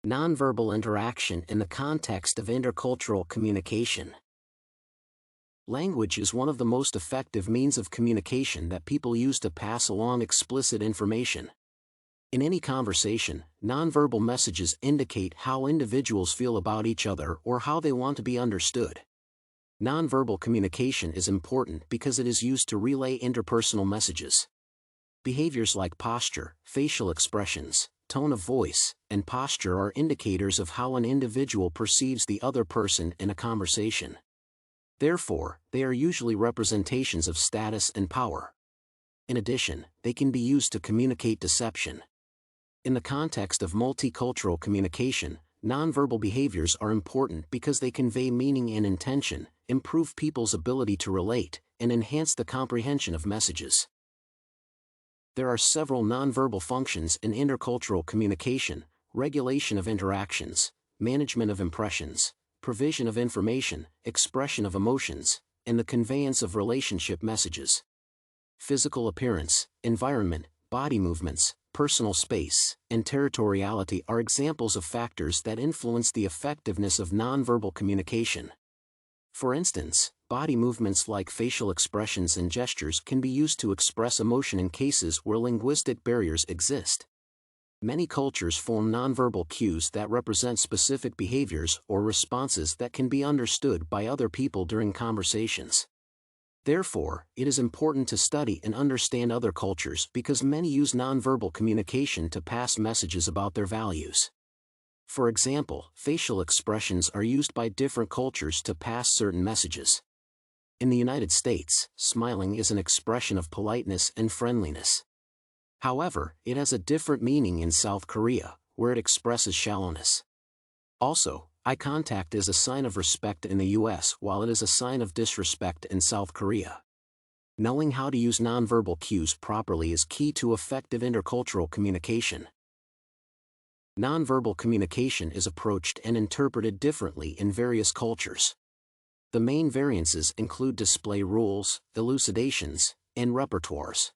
Nonverbal interaction in the context of intercultural communication. Language is one of the most effective means of communication that people use to pass along explicit information. In any conversation, nonverbal messages indicate how individuals feel about each other or how they want to be understood. Nonverbal communication is important because it is used to relay interpersonal messages. Behaviors like posture, facial expressions, tone of voice, and posture are indicators of how an individual perceives the other person in a conversation. Therefore, they are usually representations of status and power. In addition, they can be used to communicate deception. In the context of multicultural communication, nonverbal behaviors are important because they convey meaning and intention, improve people's ability to relate, and enhance the comprehension of messages. There are several nonverbal functions in intercultural communication: regulation of interactions, management of impressions, provision of information, expression of emotions, and the conveyance of relationship messages. Physical appearance, environment, body movements, personal space, and territoriality are examples of factors that influence the effectiveness of nonverbal communication. For instance, body movements like facial expressions and gestures can be used to express emotion in cases where linguistic barriers exist. Many cultures form nonverbal cues that represent specific behaviors or responses that can be understood by other people during conversations. Therefore, it is important to study and understand other cultures because many use nonverbal communication to pass messages about their values. For example, facial expressions are used by different cultures to pass certain messages. In the United States, smiling is an expression of politeness and friendliness. However, it has a different meaning in South Korea, where it expresses shallowness. Also, eye contact is a sign of respect in the US while it is a sign of disrespect in South Korea. Knowing how to use nonverbal cues properly is key to effective intercultural communication. Nonverbal communication is approached and interpreted differently in various cultures. The main variances include display rules, elucidations, and repertoires.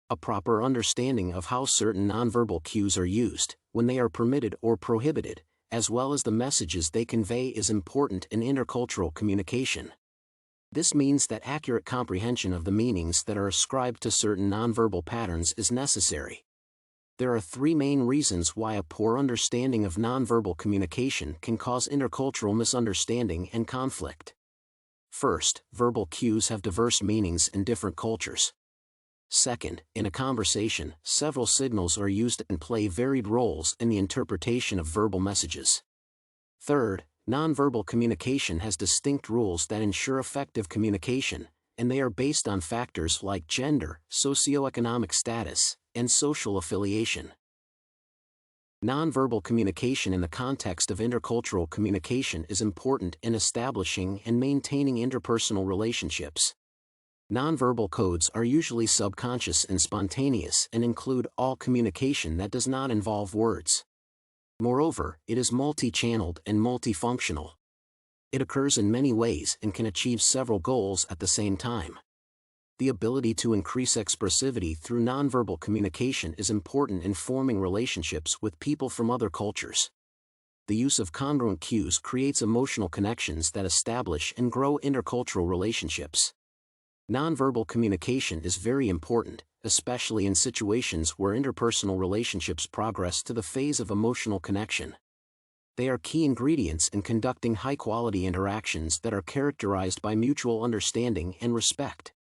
A proper understanding of how certain nonverbal cues are used, when they are permitted or prohibited, as well as the messages they convey is important in intercultural communication. This means that accurate comprehension of the meanings that are ascribed to certain nonverbal patterns is necessary. There are three main reasons why a poor understanding of nonverbal communication can cause intercultural misunderstanding and conflict. First, verbal cues have diverse meanings in different cultures. Second, in a conversation, several signals are used and play varied roles in the interpretation of verbal messages. Third, nonverbal communication has distinct rules that ensure effective communication, and they are based on factors like gender, socioeconomic status, and social affiliation. Nonverbal communication in the context of intercultural communication is important in establishing and maintaining interpersonal relationships. Nonverbal codes are usually subconscious and spontaneous and include all communication that does not involve words. Moreover, it is multi-channeled and multifunctional. It occurs in many ways and can achieve several goals at the same time. The ability to increase expressivity through nonverbal communication is important in forming relationships with people from other cultures. The use of congruent cues creates emotional connections that establish and grow intercultural relationships. Nonverbal communication is very important, especially in situations where interpersonal relationships progress to the phase of emotional connection. They are key ingredients in conducting high-quality interactions that are characterized by mutual understanding and respect.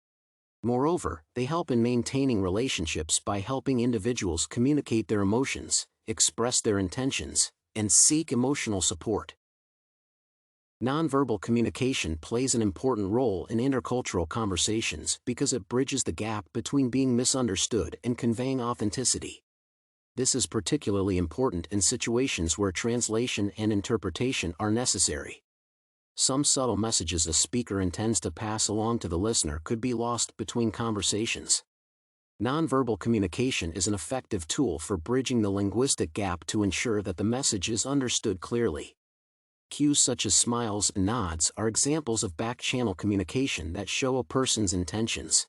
Moreover, they help in maintaining relationships by helping individuals communicate their emotions, express their intentions, and seek emotional support. Nonverbal communication plays an important role in intercultural conversations because it bridges the gap between being misunderstood and conveying authenticity. This is particularly important in situations where translation and interpretation are necessary. Some subtle messages a speaker intends to pass along to the listener could be lost between conversations. Nonverbal communication is an effective tool for bridging the linguistic gap to ensure that the message is understood clearly. Cues such as smiles and nods are examples of back-channel communication that show a person's intentions.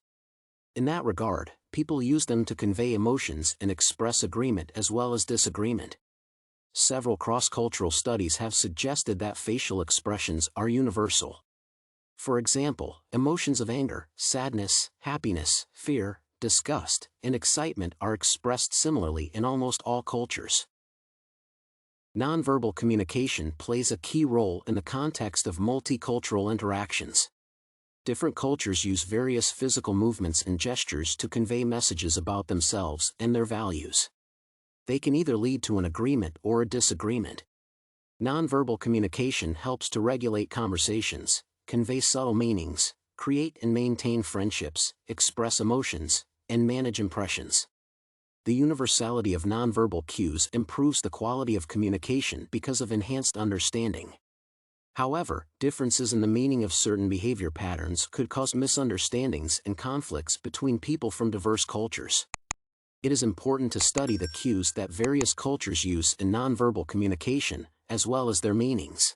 In that regard, people use them to convey emotions and express agreement as well as disagreement. several cross-cultural studies have suggested that facial expressions are universal. For example, emotions of anger, sadness, happiness, fear, disgust, and excitement are expressed similarly in almost all cultures. Nonverbal communication plays a key role in the context of multicultural interactions. Different cultures use various physical movements and gestures to convey messages about themselves and their values. They can either lead to an agreement or a disagreement. Nonverbal communication helps to regulate conversations, convey subtle meanings, create and maintain friendships, express emotions, and manage impressions. The universality of nonverbal cues improves the quality of communication because of enhanced understanding. However, differences in the meaning of certain behavior patterns could cause misunderstandings and conflicts between people from diverse cultures. It is important to study the cues that various cultures use in nonverbal communication, as well as their meanings.